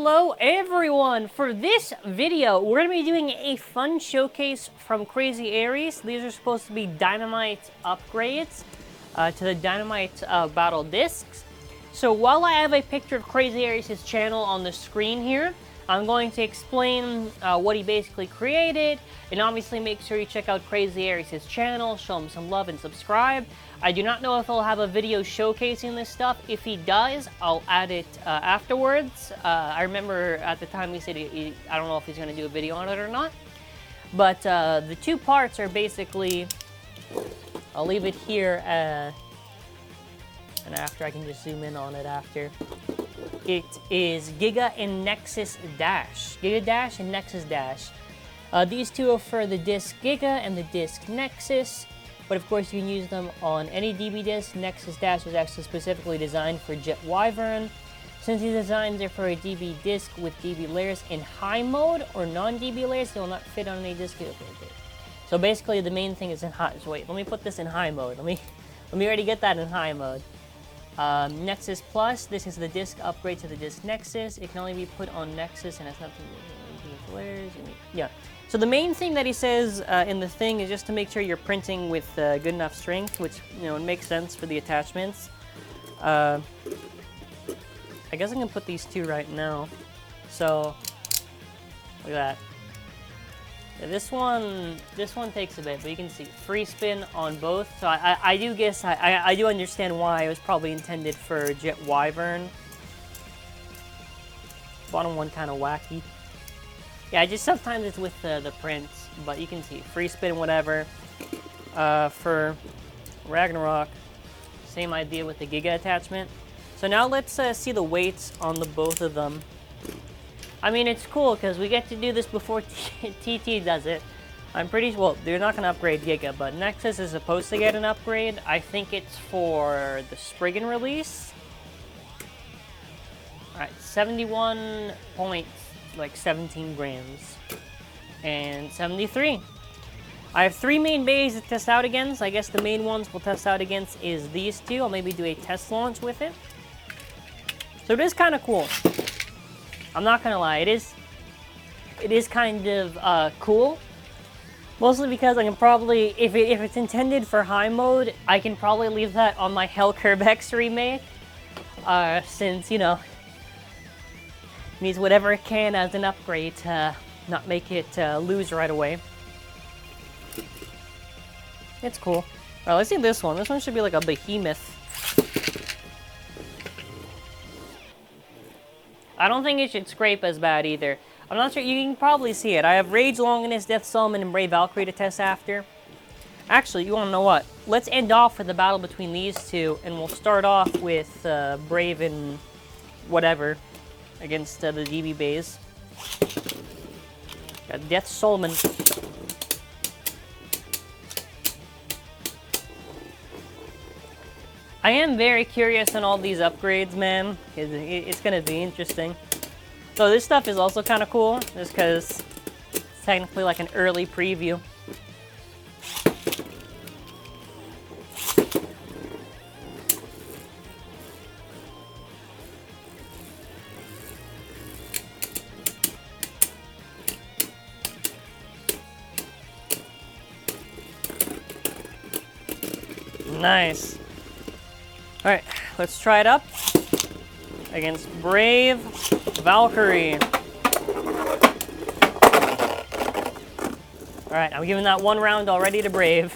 Hello everyone! For this video, we're going to be doing a fun showcase from CrazyAries. These are supposed to be Dynamite upgrades to the Dynamite Battle discs. So while I have a picture of CrazyAries' channel on the screen here, I'm going to explain what he basically created, and obviously make sure you check out CrazyAries' channel, show him some love and subscribe. I do not know if he'll have a video showcasing this stuff. If he does, I'll add it afterwards. I remember at the time he said I don't know if he's going to do a video on it or not. But the two parts are basically, I'll leave it here, and after I can just zoom in on it after. It is Giga and Nexus Dash. Giga Dash and Nexus Dash. These two are for the disc Giga and the disc Nexus. But of course, you can use them on any DB disc. Nexus Dash was actually specifically designed for Jet Wyvern. Since these designs are for a DB disc with DB layers in high mode or non-DB layers, they will not fit on any disc. Okay. So basically, the main thing is in high. So wait, let me put this in high mode. Let me already get that in high mode. Nexus Plus, this is the disc upgrade to the disc Nexus. It can only be put on Nexus and has nothing to do with layers. Yeah. So the main thing that he says in the thing is just to make sure you're printing with good enough strength, which, you know, it makes sense for the attachments. I guess I can put these two right now. So, look at that. Yeah, this one takes a bit, but you can see free spin on both. So I do guess, I do understand why it was probably intended for Jet Wyvern. Bottom one kind of wacky. Yeah, just sometimes it's with the prints, but you can see free spin, whatever. For Ragnarok, same idea with the Giga attachment. So now let's see the weights on the both of them. I mean, it's cool because we get to do this before TT does it. I'm pretty well, they're not going to upgrade Giga, but Nexus is supposed to get an upgrade. I think it's for the Spriggan release. Alright, 71.17 grams. And 73. I have 3 main bays to test out against. I guess the main ones we'll test out against is these two. I'll maybe do a test launch with it. So it is kind of cool. I'm not gonna lie, it is kind of cool. Mostly because I can probably, if it's intended for high mode, I can probably leave that on my Hell Curb X remake. Since, you know, needs whatever it can as an upgrade to not make it lose right away. It's cool. Alright, let's see this one. This one should be like a behemoth. I don't think it should scrape as bad either. I'm not sure, you can probably see it. I have Rage, Longinus, Death Solomon, and Brave Valkyrie to test after. Actually, you wanna know what? Let's end off with the battle between these two, and we'll start off with Brave and whatever against the DB bays. Got Death Solomon. I am very curious on all these upgrades, man. It's gonna be interesting. So this stuff is also kind of cool, just because it's technically like an early preview. Nice. Alright, let's try it up against Brave Valkyrie. Alright, I'm giving that one round already to Brave.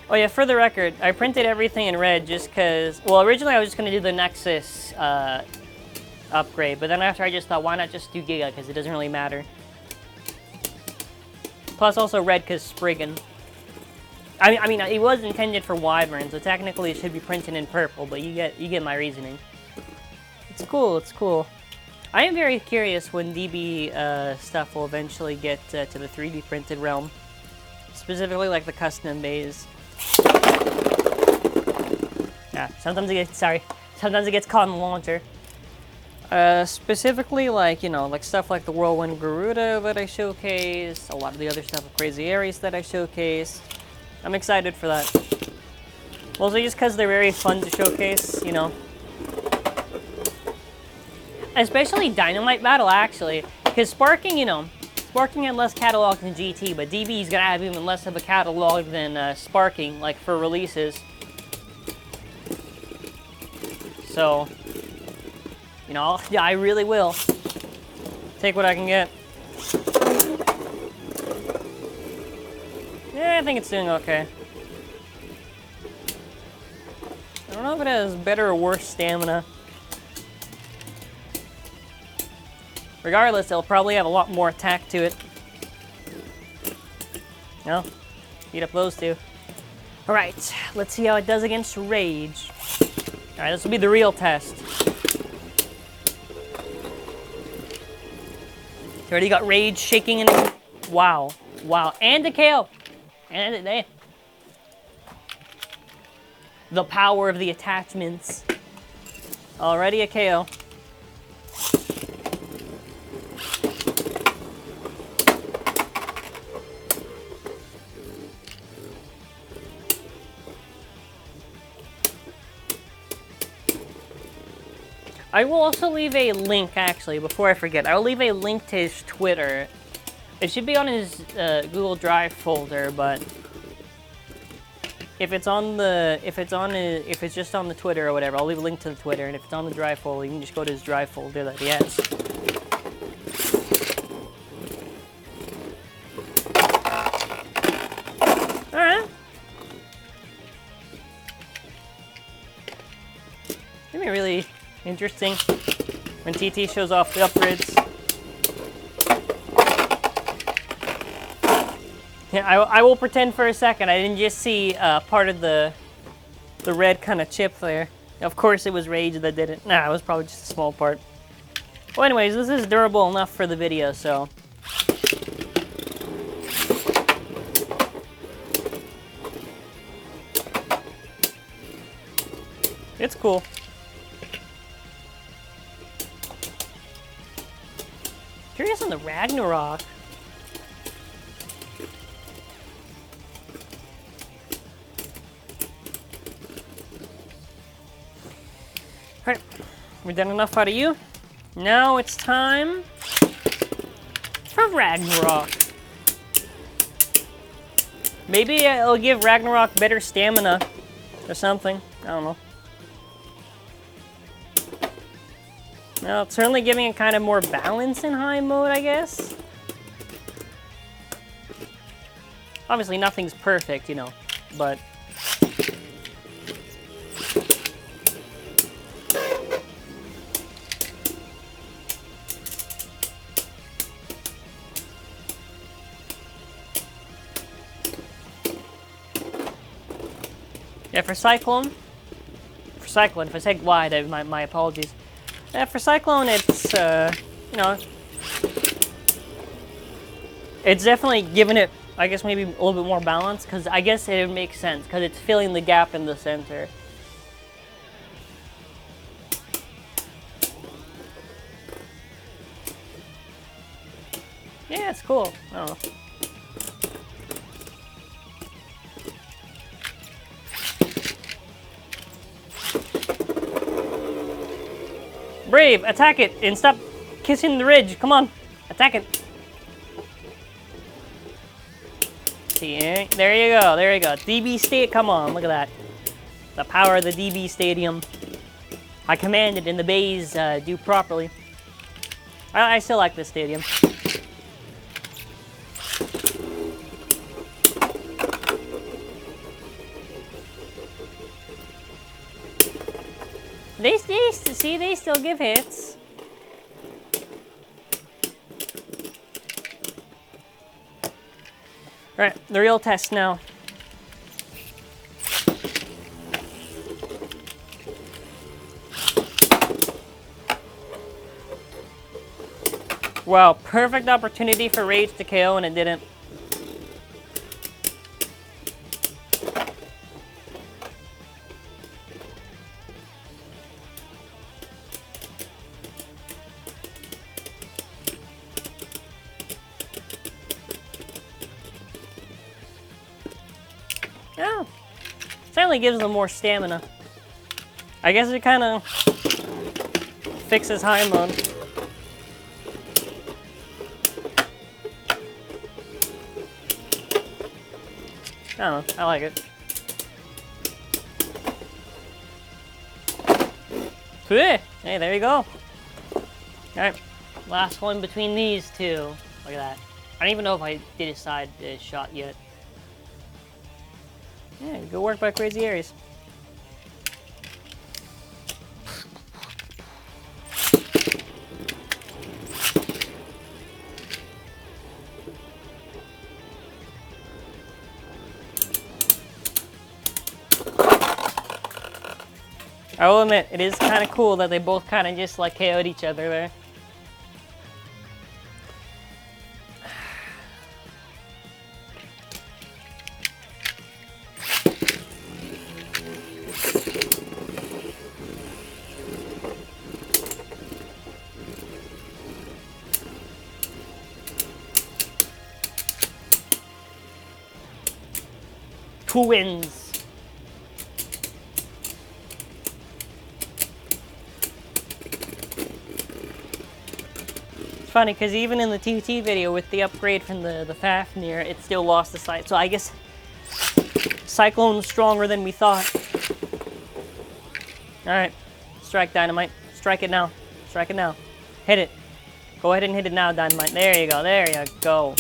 Oh yeah, for the record, I printed everything in red just because, well, originally I was just going to do the Nexus upgrade, but then after I just thought, why not just do Giga, because it doesn't really matter. Plus also red because Spriggan. I mean, it was intended for Wyvern, so technically it should be printed in purple, but you get my reasoning. It's cool, it's cool. I am very curious when DB stuff will eventually get to the 3D printed realm. Specifically like the custom bays. Yeah, sometimes it gets caught in the launcher. Specifically, like, you know, like stuff like the Whirlwind Garuda that I showcased, a lot of the other stuff with CrazyAries that I showcased. I'm excited for that. Mostly just because they're very fun to showcase, you know. Especially Dynamite Battle, actually. Because Sparking, you know, Sparking had less catalog than GT, but DB's gonna have even less of a catalog than Sparking, like for releases. So, you know, yeah, I really will take what I can get. Yeah, I think it's doing okay. I don't know if it has better or worse stamina. Regardless, it'll probably have a lot more attack to it. No? Beat up those two. Alright, let's see how it does against Rage. Alright, this will be the real test. It's already got Rage shaking in it. Wow. Wow. And a KO. And the power of the attachments. Already a KO. I will also leave a link, actually, before I forget. I'll leave a link to his Twitter. It should be on his Google Drive folder, but if it's just on the Twitter or whatever, I'll leave a link to the Twitter. And if it's on the Drive folder, you can just go to his Drive folder that he has. All right. It'll be really interesting when TT shows off the upgrades. Yeah, I will pretend for a second I didn't just see part of the red kind of chip there. Of course it was Rage that did it. Nah, it was probably just a small part. Well, anyways, this is durable enough for the video, so. It's cool. Curious on the Ragnarok. Alright, we've done enough out of you. Now it's time for Ragnarok. Maybe it'll give Ragnarok better stamina or something. I don't know. Well, it's certainly giving it kind of more balance in high mode, I guess. Obviously, nothing's perfect, you know, but. Yeah, for Cyclone, if I said wide, my apologies. For Cyclone, it's, you know, it's definitely giving it, I guess, maybe a little bit more balance, because I guess it makes sense, because it's filling the gap in the center. Yeah, it's cool. I don't know. Brave, attack it and stop kissing the ridge. Come on, attack it. See, there you go, there you go. DB State, come on, look at that. The power of the DB Stadium. I commanded and the bays do properly. I still like this stadium. They still give hits. Alright, the real test now. Wow, perfect opportunity for Rage to KO and it didn't. Oh, certainly gives them more stamina. I guess it kind of fixes high mode. I don't know, I like it. Hey, there you go. Alright, last one between these two. Look at that. I don't even know if I did a side shot yet. Yeah, good work by CrazyAries. I will admit, it is kind of cool that they both kind of just like KO'd each other there. Twins. It's funny because even in the TT video with the upgrade from the Fafnir, it still lost the sight. So I guess Cyclone's stronger than we thought. Alright, strike Dynamite. Strike it now. Strike it now. Hit it. Go ahead and hit it now, Dynamite. There you go. There you go.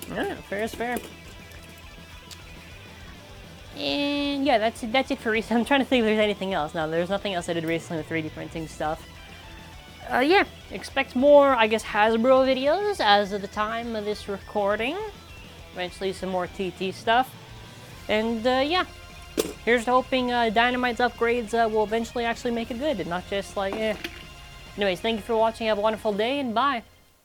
Yeah, fair is fair. And yeah, that's it for recently. I'm trying to think if there's anything else. No, there's nothing else I did recently with 3D printing stuff. Yeah, expect more, I guess, HASBRO videos as of the time of this recording. Eventually some more TT stuff. And yeah, here's to hoping Dynamite's upgrades will eventually actually make it good and not just like, eh. Anyways, thank you for watching. Have a wonderful day and bye.